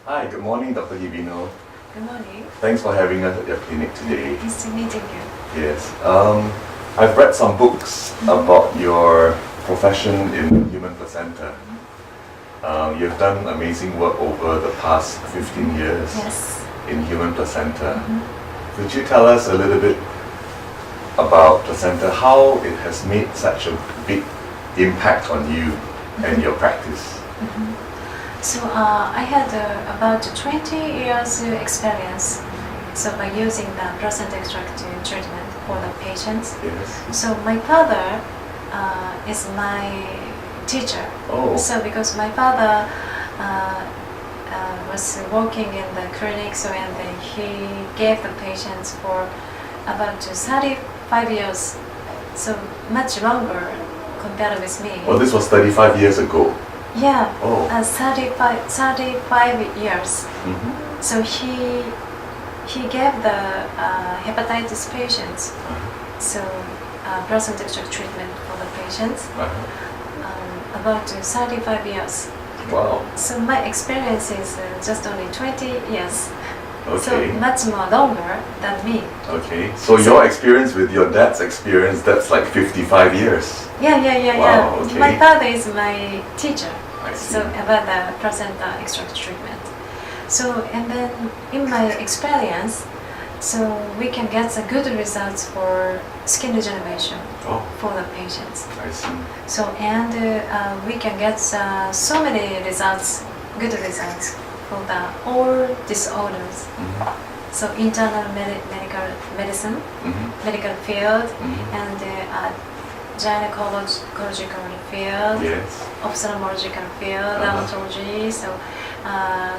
Hi, good morning, Dr. Hibino. Good morning. Thanks for having us at your clinic today. Nice to meeting you. Yes. I've read some books about your profession in the human placenta. You've done amazing work over the past 15 years in human placenta. Could you tell us a little bit about placenta, how it has made such a big impact on you and your practice? So I had about 20 years experience by using the placenta extract treatment for the patients. Yes. So my father is my teacher. Oh. So because my father was working in the clinic, and then he gave the patients for about 35 years, so much longer compared with me. Well, this was 35 years ago. Yeah, Oh. 35 years. So he gave the hepatitis patients, so placenta extract treatment for the patients, about 35 years. Wow. So my experience is just only 20 years. Okay. So much more longer than me. Okay. So your experience with your dad's experience, that's like 55 years. Yeah. Wow, okay. My father is my teacher. I see. So about the placenta extract treatment. So and then in my experience, so we can get the good results for skin regeneration for the patients. I see. So and we can get so many results, good results for the all disorders. So internal medical medicine, medical field, and gynecological field, Yes. ophthalmological field, dermatology.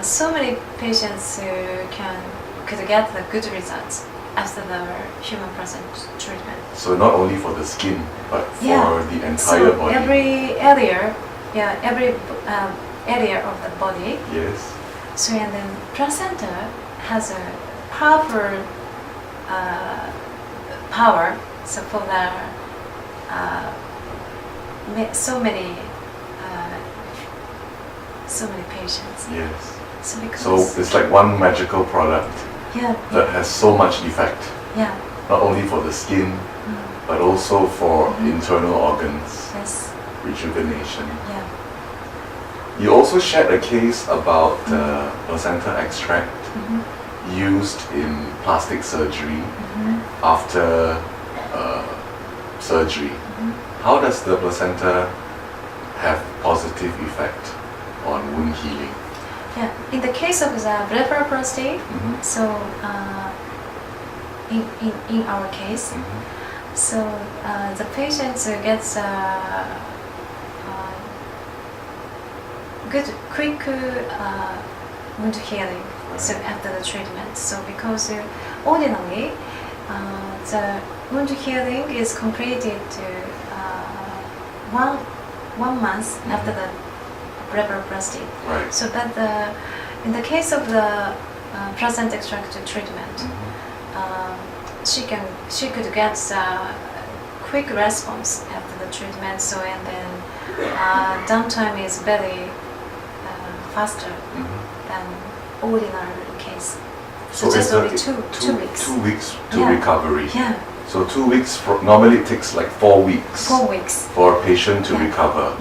So many patients could get the good results after the human placenta treatment. So not only for the skin, but for the entire body. Every area, every area of the body. Yes. So and then placenta has a powerful power. So for the so many patients. Yes. So because So it's like one magical product that has so much effect. Yeah. Not only for the skin, but also for internal organs. Yes. Rejuvenation. Yeah. You also shared a case about placenta extract used in plastic surgery after surgery. How does the placenta have positive effect on wound healing? Yeah. In the case of the blepharoplasty, so in our case, so the patient gets good, quick wound healing. So after the treatment, so because ordinarily the wound healing is completed one month after the blepharoplasty. Right. So that in the case of the placenta extract treatment, she could get quick response after the treatment. So and then downtime is very faster than ordinary case. So just only two weeks. 2 weeks to recovery. Yeah. So 2 weeks, normally it takes like 4 weeks. 4 weeks. For a patient to recover.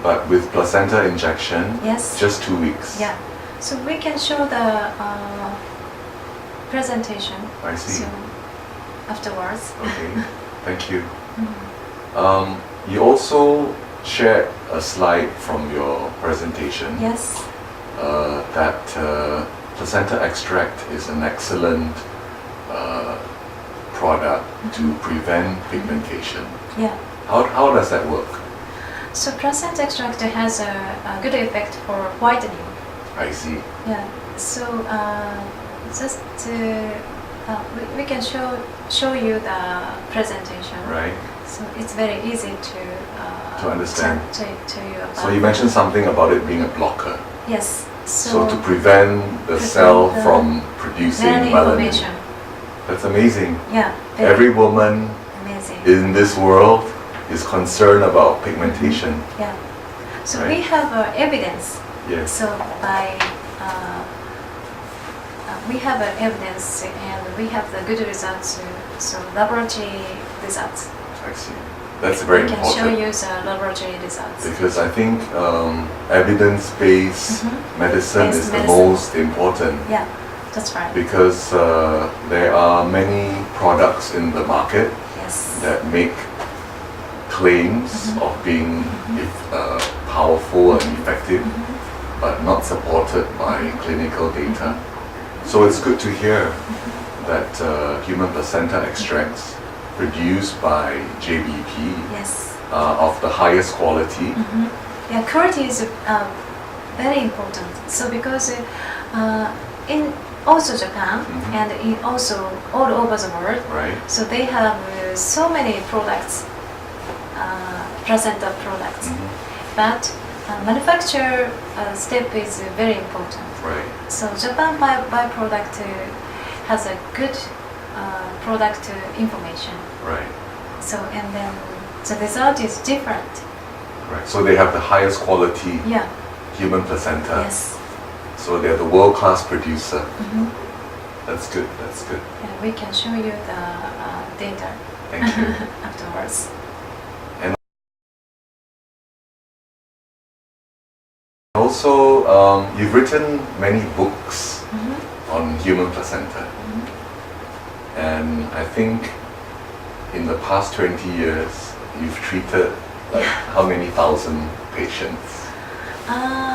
But with placenta injection, just 2 weeks. Yeah. So we can show the presentation. I see. So afterwards. Okay, thank you. You also shared a slide from your presentation. Yes. That placenta extract is an excellent product to prevent pigmentation. Yeah. How does that work? So placenta extract has a good effect for whitening. I see. Yeah. So just we can show you the presentation. Right. So it's very easy to understand. To you about. So you mentioned something about it being a blocker. Yes. So to prevent the cell from producing melanin. That's amazing. Yeah. Every woman in this world is concerned about pigmentation. Yeah. So we have evidence. Yes. So by we have evidence and we have the good results. So laboratory results. I see. That's very we can important. show you the laboratory results. Because I think evidence-based medicine is the most important. Yeah, that's right. Because there are many products in the market that make claims of being powerful and effective, but not supported by clinical data. So it's good to hear that human placenta extracts produced by JBP of the highest quality. Yeah, quality is very important. So because in also Japan and in also all over the world, so they have so many products, placenta products, but manufacture step is very important. So Japan byproduct has a good product information. So and then the result is different. So they have the highest quality human placenta. So they're the world-class producer. That's good. That's good. And we can show you the data. Thank you. Afterwards. And also, you've written many books on human placenta. And I think in the past 20 years, you've treated how many thousand patients?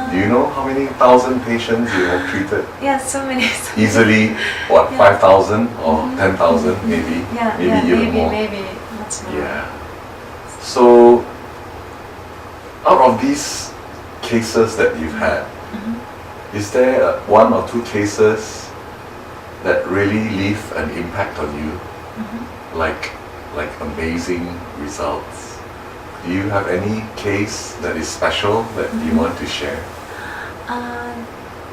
Do you know how many thousand patients you have treated? Yeah, so many. Easily, what, 5,000 or 10,000 maybe? Maybe even more. Maybe much more. Yeah. So, out of these cases that you've had, is there one or two cases that really leave an impact on you? Like amazing results? Do you have any case that is special that you want to share?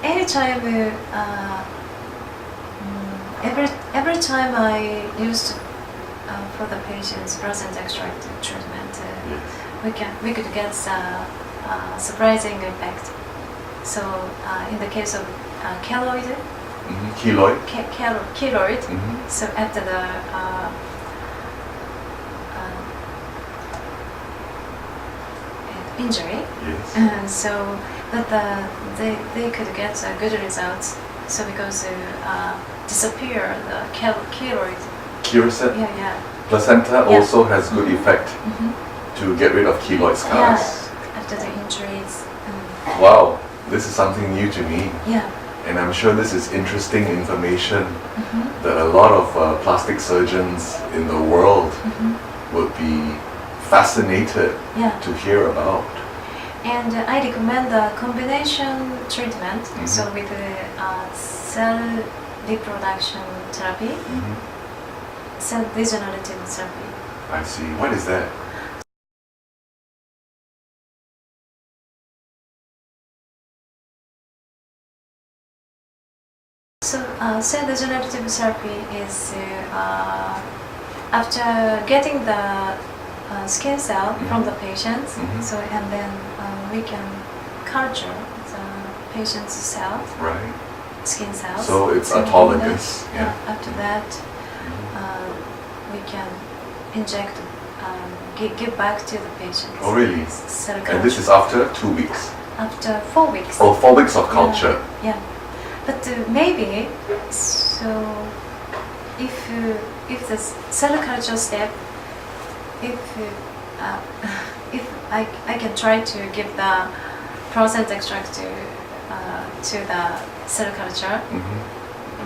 Anytime, every time I used for the patients present extract treatment, we could get surprising effect. So in the case of keloid, keloid. So after the injury, so but they could get good results. So because disappear the keloid. Curacen? Placenta also has good effect to get rid of keloid scars. After the injuries. Wow, this is something new to me. Yeah. And I'm sure this is interesting information that a lot of plastic surgeons in the world would be fascinated to hear about. And I recommend the combination treatment, so with cell reproduction therapy, cell regenerative therapy. I see. What is that? So cell regenerative therapy is after getting the skin cell from the patients, so and then we can culture the patient's cells, skin cells. So it's autologous. After that, we can inject, give back to the patient. Oh really? Cell and culture. this is after 2 weeks? After 4 weeks. Oh, 4 weeks of culture. Yeah. But maybe, so if the cell culture step, if I can try to give the process extract to the cell culture,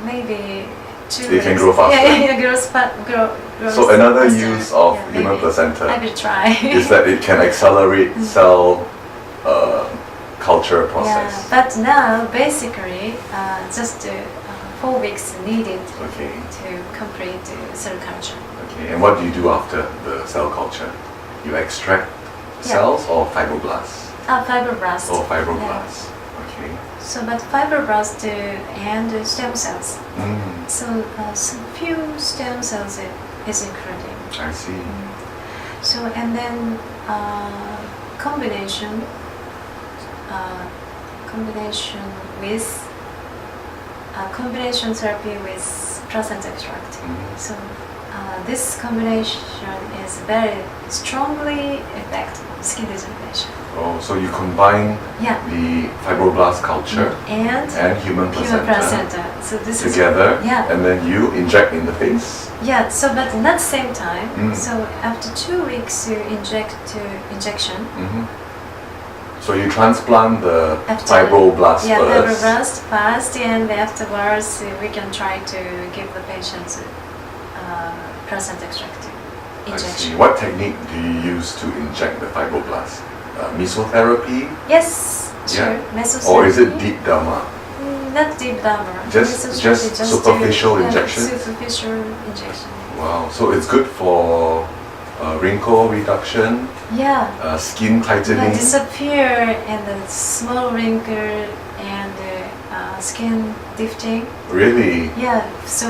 maybe They can grow faster. grows So another faster. use of human maybe. placenta I will try. is that it can accelerate cell culture process. Yeah, but now basically just 4 weeks needed to complete cell culture. Okay, and what do you do after the cell culture? You extract cells or fibroblasts? Fibroblast. Oh, fibroblasts. Okay. So, but fibroblast and stem cells. So, few stem cells is included. I see. So, and then combination with combination therapy with placenta extract. Mhm. So this combination is very strongly effective on skin regeneration. Oh, so you combine Yeah. the fibroblast culture And human human placenta placenta. So this together, is yeah. and then you inject in the face. Yeah, so but not same time. Mm. So after 2 weeks you injection. Mhm. So you transplant the After- fibroblast Yeah, first. fibroblast first, and afterwards we can try to give the patients placenta extract I see. injection. What technique do you use to inject the fibroblast? Mesotherapy, Yes, sure. Yeah. Mesotherapy. or is it deep derma? Not deep derma. Just Mesotherapy, superficial yeah, injections? Superficial injection. Wow. So it's good for wrinkle reduction, Yeah. skin Yeah, tightening. disappear and the small wrinkle and skin lifting. Really? Yeah, so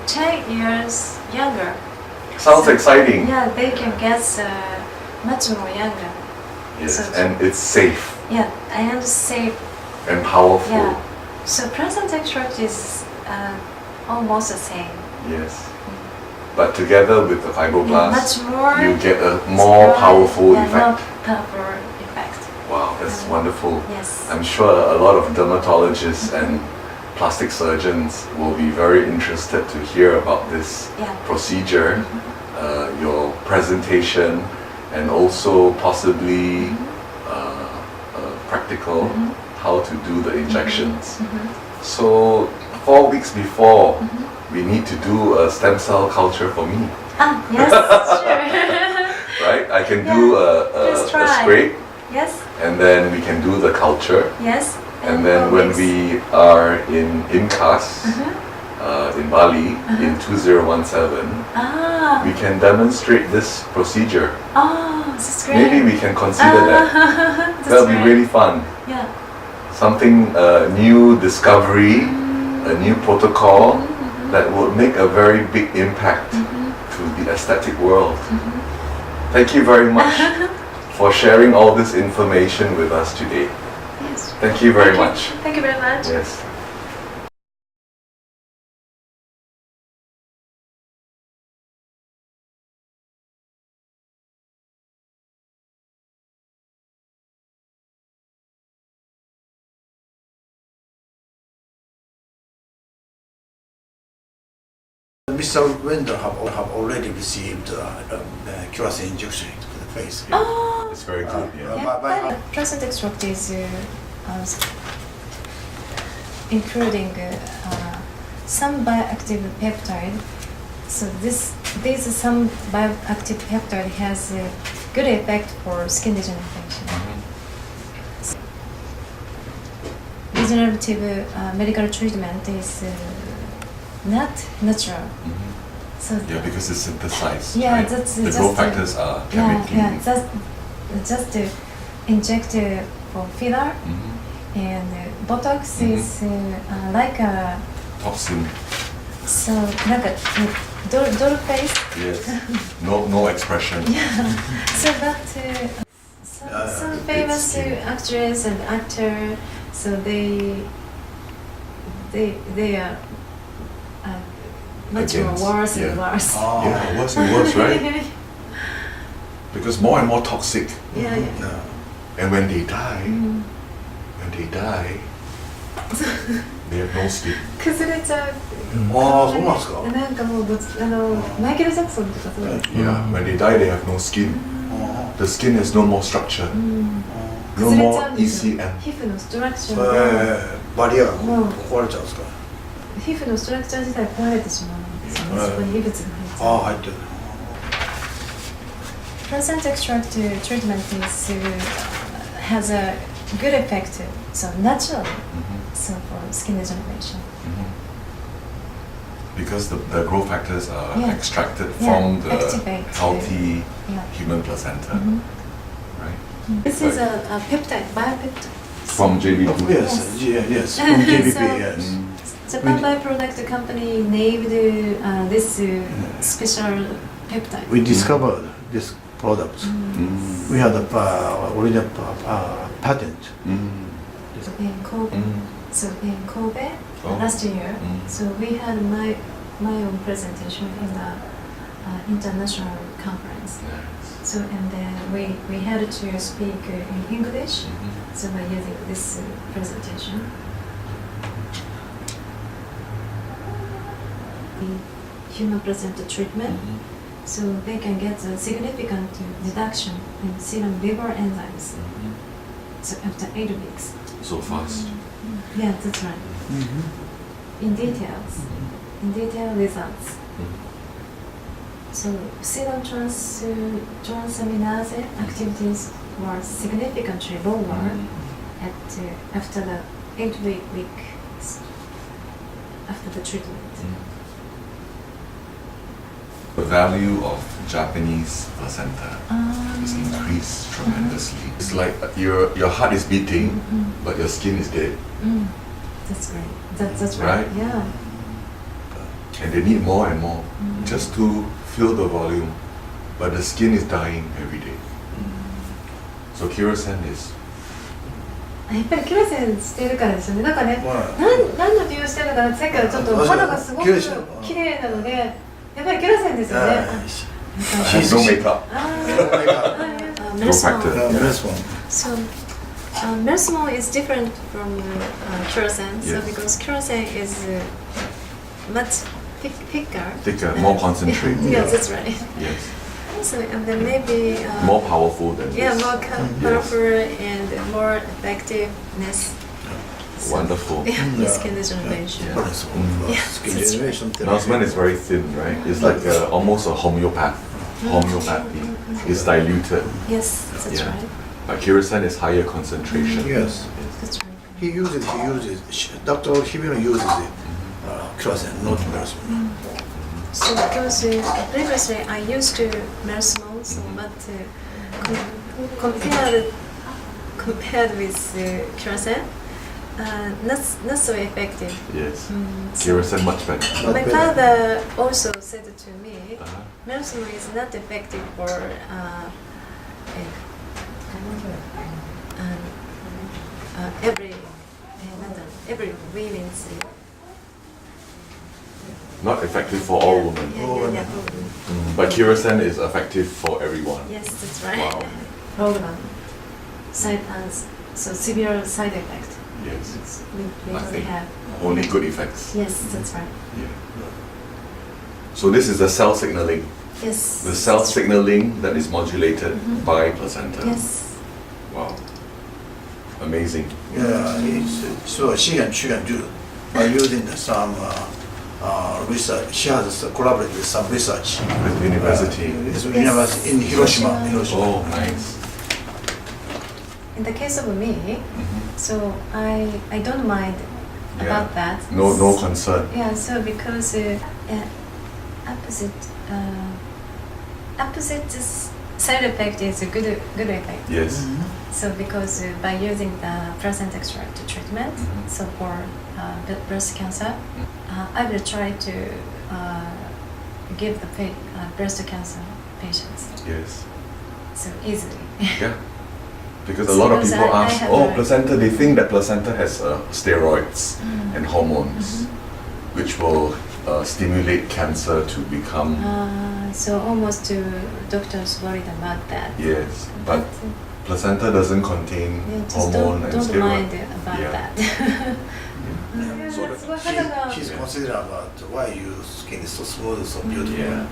10 years younger. Sounds So- exciting. Yeah, they can get much more younger. Yes, So- and it's safe Yeah, and safe. and powerful. Yeah. So placenta extract is almost the same. Yes. But together with the Yeah, fibroblast, much more. you get a more strong- powerful yeah, effect. More powerful effect. Wow, that's wonderful. Yes. I'm sure a lot of dermatologists and plastic surgeons will be very interested to hear about this Yeah. procedure, your presentation, and also possibly practical Mhm. how to do the injections. Mhm. So 4 weeks before, Mhm. we need to do a stem cell culture for me, Ah, yes, sure. right? I can do Please a try. scrape, Yes, and then we can do the culture. yes. And then when always- we are in IMCAS Mhm. in Bali in 2017, Ah, we can demonstrate this procedure. oh, this is great. Maybe we can consider that. That's That'll be great. really fun. Yeah. Something, new discovery, a new protocol Mhm. that will make a very big impact Mhm. to the aesthetic world. Mhm. Thank you very much for sharing all this information with us today. Yes. Thank you very much. Thank you very much. Yes. Mr. Wendell have already received Curacen injection to the face. Oh, It's very good, yeah. yeah. But placenta extract is including some bioactive peptide. So these some bioactive peptide has a good effect for skin regeneration. Regenerative medical treatment is not natural. Mhm. So Yeah, because it's synthesized. Yeah, right? that's the just growth a- factors are yeah, chemically. yeah, just to inject for filler Mhm. and Botox Mhm. is like a Toxin. so like a doll face. Yes. No expression. Yeah. So that some it's famous skin. actress and actor, so they are much Against, more worse and yeah. worse. Oh. Yeah, worse and worse, right? Because more and more toxic. Yeah, yeah. Yeah. And when they die, Mm. they have no skin. 崩れちゃう。ああ、そうなんですか。なんかもうマイケル・ジャクソンとかそうだ。 Yeah, when they die, they have no skin. The skin has no more structure. うん。 No 崩れち more ゃうんですよ。 ECM. 皮膚のストラクチャーが、バリアが壊れちゃうんですか。皮膚のストラクチャー自体壊れてしまうんですよね。そこに異物が入っちあゃう。あ、入ってる。 Placenta extract treatment is has a good effect, so naturally, Mhm. so for skin regeneration. Mhm. Because the growth factors are Yeah. extracted Yeah, from the activate. healthy Yeah. human placenta, Mhm. right? This is a peptide, biopeptide. From JB. Yes, yes, from JBP, yes. Mm. Japan Bioproduct Company named this special peptide. We discovered this product. Mm. We had a original patent. Mm. In Kobe. Mm. So in Kobe, Oh. last year. Mm. So we had my own presentation in the international conference. Nice. So and then we had to speak in English. Mhm. So by using this presentation. The human placenta treatment. Mhm. So they can get a significant reduction in serum liver enzymes. Mhm. So after 8 weeks. So fast. Yeah, that's right. In details, in detail results. Mhm. So serum transaminase activities were significantly lower at after the 8 week after the treatment. The value of Japanese placenta is increased tremendously. It's like your heart is beating, but your skin is dead, That's great. That's right. Right? Yeah. and they need more and more just to fill the volume, but the skin is dying every day. So Curacen is やっぱりキュラセンしてるからですよね。なんかね、まあ何の理由してるのかなってさっきからちょっと肌がすごく綺麗なので、やっぱりキュラセンですよね。 has no makeup. Mersmol. This one. So, Mersmol is different from Curacen. So Yes. because Curacen is much thicker. Thicker, more concentrated. Yes, that's right. Yes, So and then maybe more powerful than yeah, this. more powerful and more effectiveness. So, Wonderful. yeah, skin regeneration. Yeah. Skin generation therapy. Announcement is very thin, right? It's like almost a homeopathy. It's diluted. Yes, that's Yeah. right. But Curacen is higher concentration. Yes. That's right. He uses, Dr. Hibino uses it, Curacen, not Mersmol. So because previously I used to Mersmol, so but compared with Curacen, not so effective. Yes. So Curacen much better. my father also said to me, Uh-huh. Mersmol is not effective for every women's. Not effective for all women. Yeah. But Curacen is effective for everyone. Yes, that's right. Wow. Program. So severe side effect. Yes. We don't Nothing. have. Only good effects. Yes, that's right. Yeah. So this is the cell signaling. Yes. The cell signaling that is modulated Mhm. by placenta. Yes. Wow. Amazing. Yeah, so she can do by using some research. She has collaborated with some research. With university. It's university in Hiroshima. Oh, nice. In the case of me, Mhm. so I don't mind Yeah. about that. No concern. Yeah, so because opposite side effect is a good effect. Yes. So because by using the placenta extract treatment, Mhm. so for breast cancer, I will try to give the breast cancer patients Yes. so easily. Yeah. Because a lot of Because people I ask, have oh, a- placenta, they think that placenta has steroids and hormones, which will stimulate cancer to become, So almost doctors worried about that. yes, but placenta doesn't contain yeah, just hormone and don't steroid. mind about Yeah. that. She's considered about why your skin is so smooth, so beautiful. Yeah.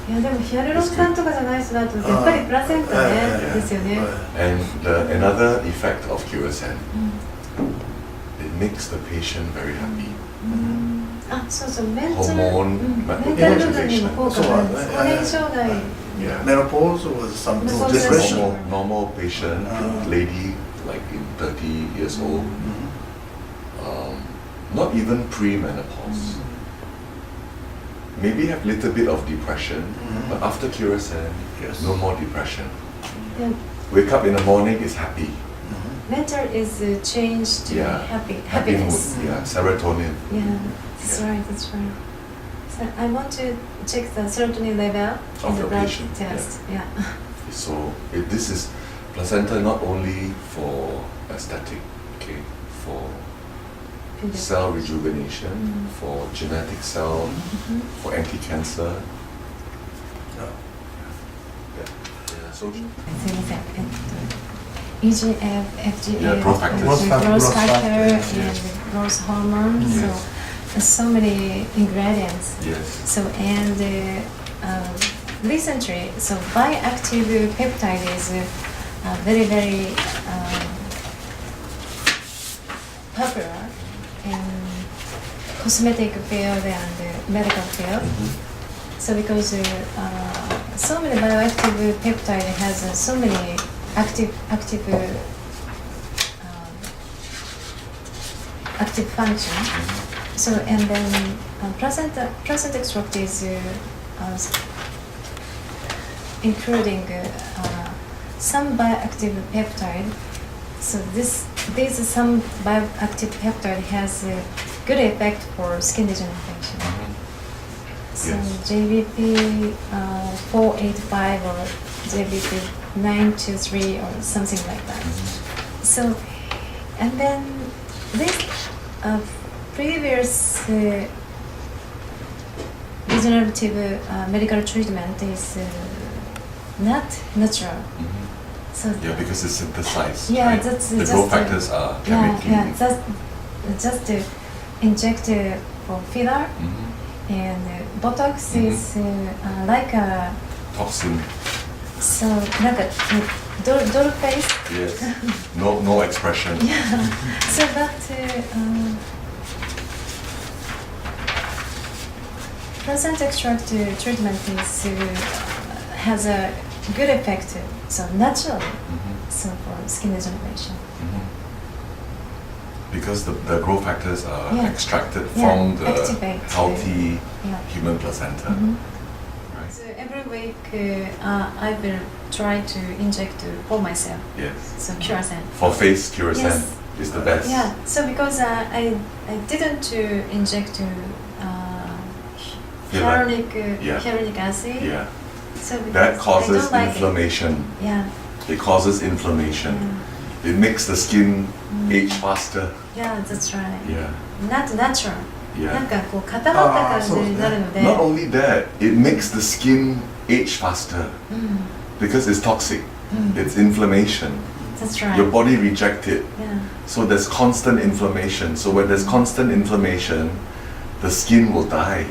いやでもヒアルロン酸とかじゃないしなと思ってやっぱりプラセンタねですよね。 And another effect of Curacen, it makes the patient very happy. あ、そうそうメンタル Hormone メンタル部分にも効果があるんです。そう更年障害 Yeah. Menopause was some Menopause. depression. Normal patient, lady like in 30 years old, not even pre-menopause. Maybe have little bit of depression, but after Curacen, Yes. no more depression. で Wake up in the morning is happy. mental is changed to Yeah. Happy mood. happiness. Yeah, serotonin. Yeah, that's right, that's right. So I want to check the serotonin level Of in the the blood patient, test. Yeah. So this is placenta not only for aesthetic, okay, for cell rejuvenation, for genetic cell, for anti-cancer. Yeah. So, すいません。EGF, FGF, Yeah, growth factors. growth factor, Yes. and growth hormone. Yes. So many ingredients. yes. So and recently, so bioactive peptide is very popular in cosmetic field and medical field. So because so many bioactive peptide has so many active function. So and then plant extract is including some bioactive peptide. So these some bioactive peptide has a good effect for skin lesion infection. So Yes. JBP 485 or JBP 923 or something like that. So and then this previous regenerative medical treatment is not natural. So Yeah, because it's synthesized. Yeah, right? that's the just growth factors are yeah, chemically. just inject for filler and Botox is like a Toxin. so like a doll face. Yes. No expression. Yeah. So that plant extract treatment is has a good effect. So naturally, so for skin regeneration. Because the growth factors are Yeah. extracted Yeah, from the activate, healthy Yeah. human placenta. Right? So every week I will try to inject for myself. Yes. So Curacen. For face, Curacen Yes. is the best. Yeah. So because I didn't inject Filler. hyaluronic hyaluronic acid. Yeah. So because That causes I don't like inflammation. It. Yeah. It causes inflammation. It makes the skin age faster. Yeah, that's right. Yeah. Not natural. なん Yeah. かこう固まった感じになるので。 Not only that, it makes the skin age faster because it's toxic. It's inflammation. That's right. Your body rejects it. Yeah. So there's constant inflammation. So when there's constant inflammation, the skin will die.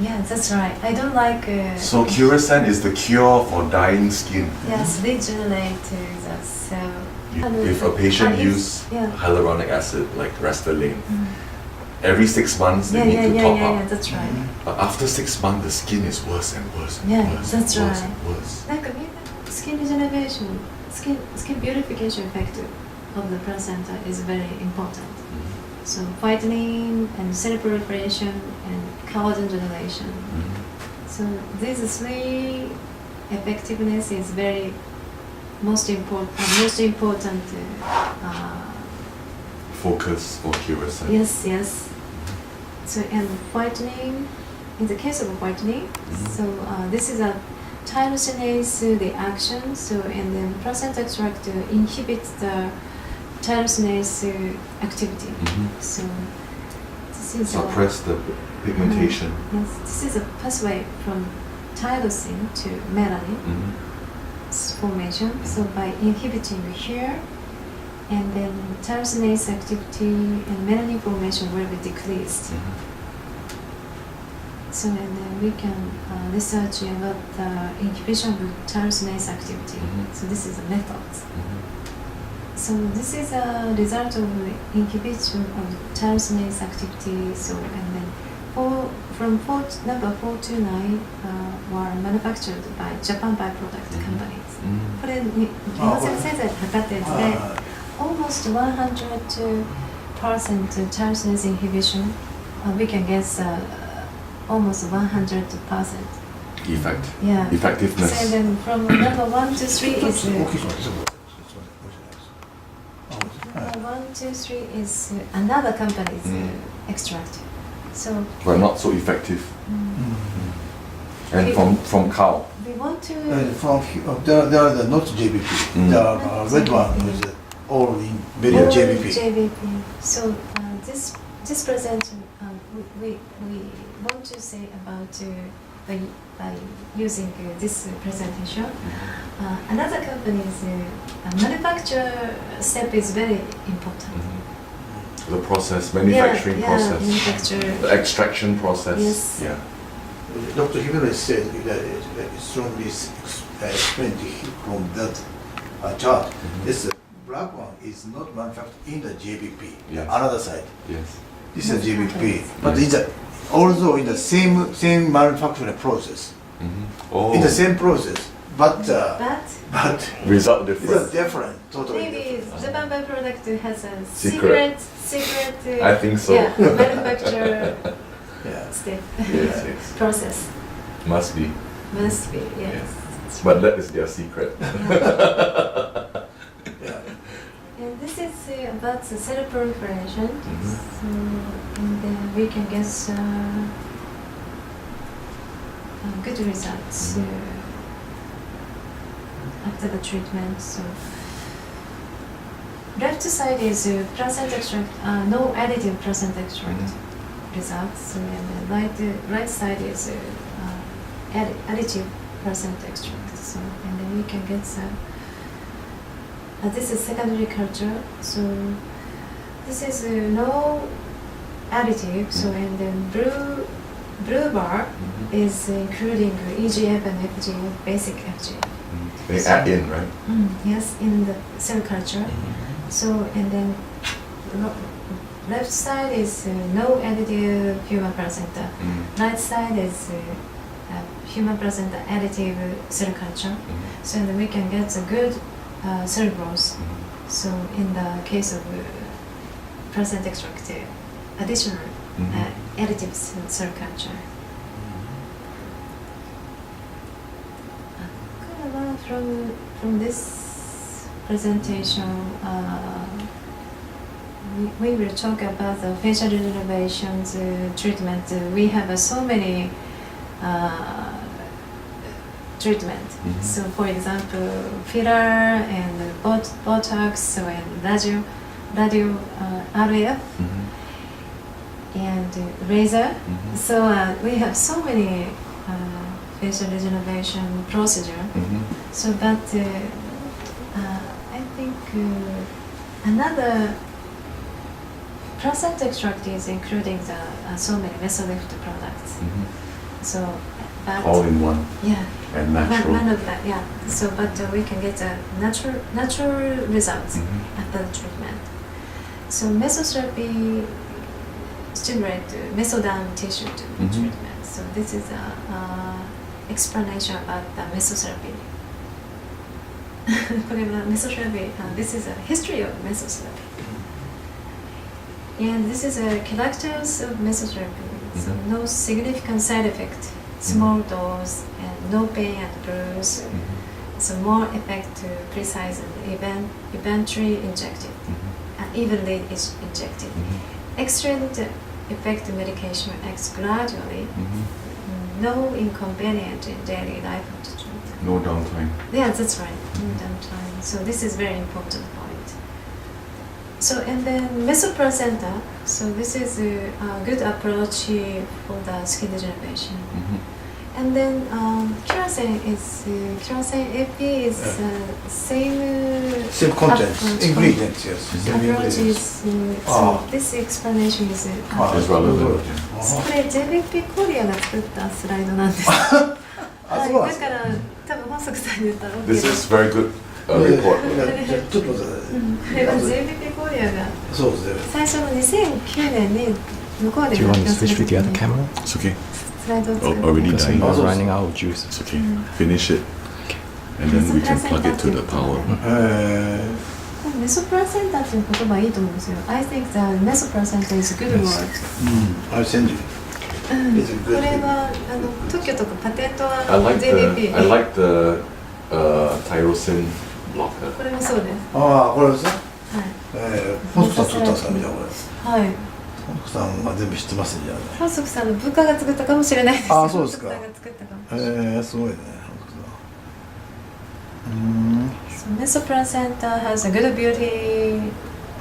Yeah, that's right. I don't like. So Curacen is the cure for dying skin. Yes, regenerate the cell. If a patient use Yeah. hyaluronic acid like Restylane, every 6 months they need to top up. That's right. But after 6 months, the skin is worse and worse and Yeah, worse that's and worse right. and worse. なんかみんなskin regeneration, skin beautification effect of the placenta is very important. So whitening and cell proliferation and collagen generation. So these three effectiveness is very most important. Focus for Curacen. Yes. So and whitening, in the case of whitening, so this is a tyrosinase reaction. So and then placenta extract inhibits the tyrosinase activity. So this is Suppress the pigmentation. yes, this is a pathway from tyrosine to melanin formation. So by inhibiting here, and then tyrosinase activity and melanin formation will be decreased. So and then we can research about the inhibition of tyrosinase activity. So this is a method. So this is a result of inhibition of tyrosinase activity. So and then number 429 were manufactured by Japan byproduct companies. これに日本製の製剤で測ったやつで almost 100% tyrosinase inhibition. We can guess almost 100%. Effect. Yeah. Effectiveness. So then from number 1 to 3 is 1, 2, 3 is another company's extract. So But not so effective. And from cow. we want to There are the not JBP. There are red one with all in very all JBP. JVP. So this presentation, we want to say about by using this presentation. Another company's manufacture step is very important. The process, manufacturing process, manufacture. the extraction process. Yes. Yeah. Dr. Hibino said that strongly explained from that chart. This black one is not manufactured in the JBP. Yes. Another side. Yes. This is JBP, but Yes. it's also in the same manufacturing process. Oh. In the same process, but But result it's different. different, totally maybe different. Japan byproduct has a Secret. secret. I think so. Yeah, manufacture Yeah. step Yes, yes. process Must be. must be yes. Yes. But that is their secret. Yeah. And this is about the cell proliferation. Mhm. So, and then we can get good results after the treatment. So, left side is placenta extract, no additive placenta extract results. So, and the right side is additive placenta extract. So, and then we can get this is secondary culture. So this is no additive. So and then blue bar is including EGF and FGF, basic FGF. They add in, right? Yes, in the cell culture. So and then left side is no additive human placenta. Right side is human placenta additive cell culture. So then we can get a good cell growth. So in the case of placenta extract, additional additive cell culture. From this presentation, we will talk about the facial renovations treatment. We have so many treatment. So for example, filler and Botox and radio RF and laser. So we have so many facial regeneration procedure. So but I think another placenta extract is including the so many mesolift products. So but All in one. yeah. And natural. One of that, yeah. So, but we can get a natural results after the treatment. So, mesotherapy stimulate mesoderm tissue treatment. So, this is a explanation about the mesotherapy. mesotherapy. This is a history of mesotherapy. And this is a characters of mesotherapy. So, no significant side effect. Small dose and no pain and bruise. So more effect precise and eventually injected, evenly is injected. Extended effect medication acts gradually. No inconvenient in daily life of the treatment. No downtime. Yeah, that's right. No downtime. So this is very important point. So and then mesoplacenta. So this is a good approach for the skin regeneration. And then Curacen Epi is Same content, approach. ingredients, yes. Same Approach is ingredients. so this explanation is Is relevant. これ JBP コリアが作ったスライドなんです。あ、そうなんですか。だから多分本則さんに言ったら OK This is very good report. じゃあちょっと待ってこれは JBP コリアがそうですね。最初の2009年に向こうで Do you 発 want 表 to す switch る with the other camera? It's okay. スライドを作 Oh, って already Because dying. we are Also- running out of juice. It's okay. Finish it. And then we can plug it to the power. メソプラセンタっていう言葉いいと思うんですよ。I think the メソプラセンタ is a good word. I send you. これは特許とかパテントは I like JBP。 the tyrosine blocker. これもそうです。ああ、これですね。はい。本宿さん作ったんですか、じゃあこれ。はい。本宿さんが全部知ってますね、じゃあね。本則さんの部下が作ったかもしれないです。あそうですか本則さんが作ったかもしれない。すごいね、本宿さん。So Mesoplacenta has a good beauty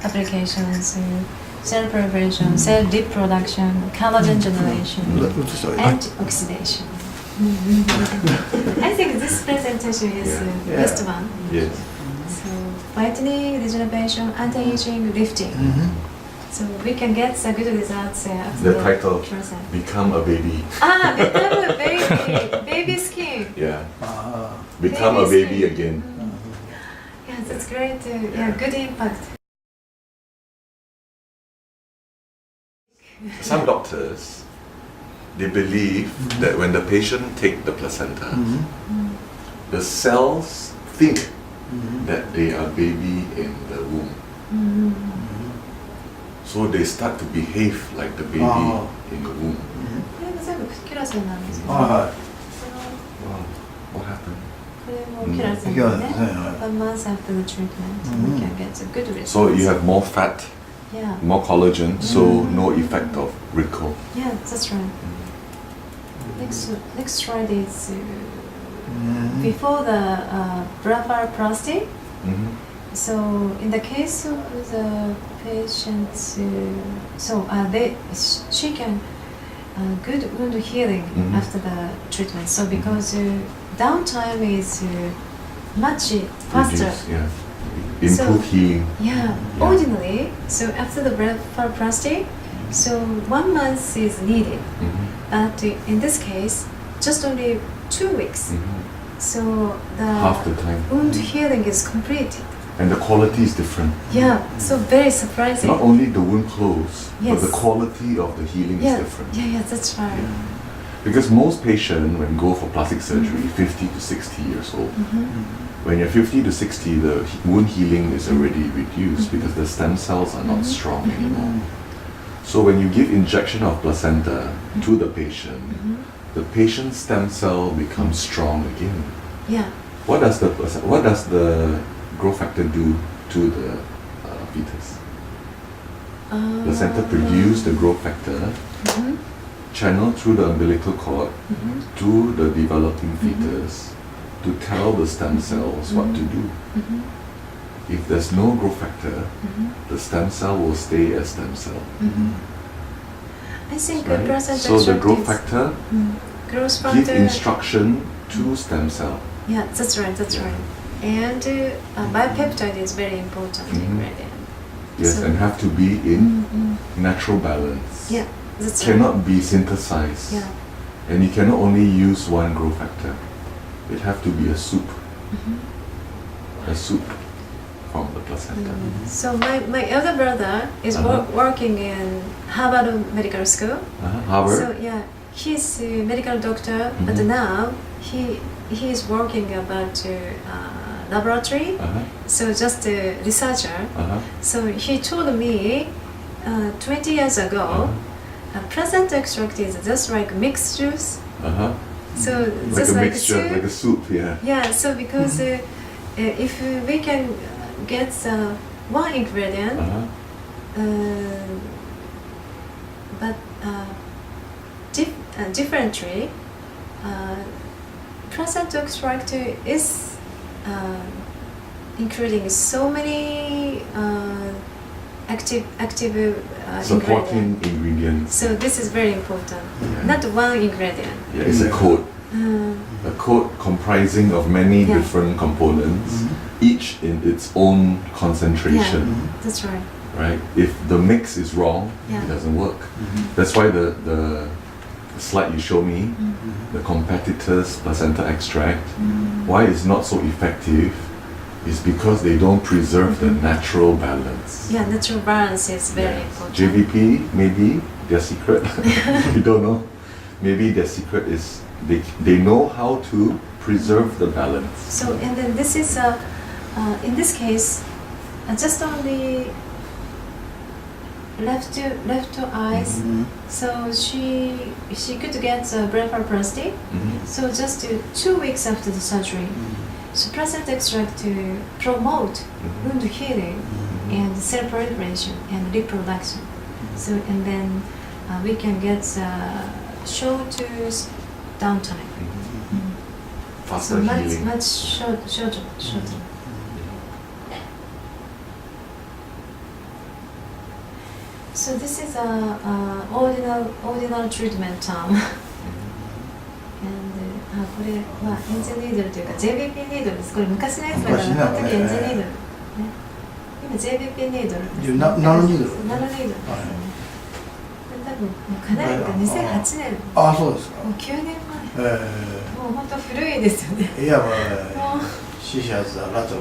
applications. cell proliferation, cell reproduction, collagen generation, Sorry. antioxidation. I think this presentation is the best one. Yes. So whitening, regeneration, anti-aging, lifting. So we can get the good results after The title, process. Become a Baby. Become a baby, baby skin. Yeah. Ah. Become a Baby baby skin. again. Yeah, that's great. Yeah, good impact. Some doctors, they believe that when the patient take the placenta, the cells think that they are baby in the womb. So they start to behave like the baby in the womb. これも全部キュラセンなんですけど、は Wow, what happened? これもキュラセンい。でね、は 1 month after the treatment, we can get a good result. So you have more fat, Yeah, more collagen, so no effect of wrinkle. yeah, that's right. Next slide is before the blepharoplasty. So in the case of the patients, she can good wound healing after the treatment. So because downtime is much faster. Reduce, yeah. Improve healing. Yeah, ordinarily. So after the blepharoplasty, so 1 month is needed. But in this case, just only 2 weeks. So Half the the time. wound healing is completed. And the quality is different. Yeah, so very surprising. Not only the wound close, but Yes. the quality of the healing Yeah, is different. yeah, that's right. Because most patients, when go for plastic surgery, 50 to 60 years old, when you're 50 to 60, the wound healing is already reduced because the stem cells are not strong anymore. So when you give injection of placenta to the patient's stem cell becomes strong again. Yeah. What does the growth factor do to the fetus? Placenta produce the growth factor, channel through the umbilical cord to the developing fetus to tell the stem cells what to do. If there's no growth factor, the stem cell will stay as stem cell. I think Right? placenta So the growth extract factor growth give factor. instruction to stem cell. Yeah, that's right, that's Yeah. right. And bipeptide is very important ingredient. Yes, So- and have to be in natural balance. Yeah, that's Cannot be synthesized. right. Yeah. And you cannot only use one growth factor. It have to be a soup. A soup from the placenta. So my elder brother is working in Harvard Medical School. Harvard? So yeah, he's a medical doctor, but now he is working about laboratory. So just a researcher. So he told me 20 years ago, placenta extract is just like mixed juice. So Like just a like mixture, soup. like a soup, yeah. Yeah, so because if we can get one ingredient, but differently, placenta extract is including so many active Supporting ingredients. ingredients. So this is very important. Yeah. Not one ingredient. Yeah, it's a code. A code comprising of many Yeah. different components, each in its own concentration. That's right. Right? If the mix is wrong, Yeah. it doesn't work. That's why the slide you show me, the competitors' placenta extract, why it's not so effective is because they don't preserve the natural balance. Yeah, natural balance is very Yes. important. JVP, maybe their secret, you don't know. Maybe their secret is they know how to preserve the balance. So and then this is in this case just on the left eyes. So she could get blepharoplasty. So just 2 weeks after the surgery. So placenta extract to promote wound healing and cell proliferation and reproduction. So and then we can get short downtime. Faster So much healing. shorter. So this is a ordinal treatment term. And これはエンジンニードルというか JBP ニードルです。これ昔のやつだから、本当にエンジンニードル、ね。今 JBP ニードルです、ね。ナノニードル。ナノニードルですね。これ多分もうかなり2008年。あ、そうですか。もう9年前。もう本当古いですよね。いや、she has a lot of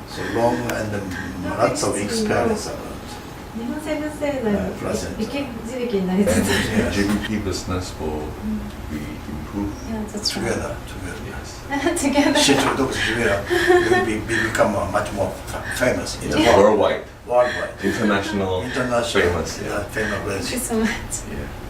so long and lots of experience about. 日本生物製剤生き字引になりつつある。JBP business will be improved. Yeah, that's right. Together. Together. Central Doctor together will become much more famous in the Worldwide, worldwide. international, famous. Famous. Thank you so much. Yeah.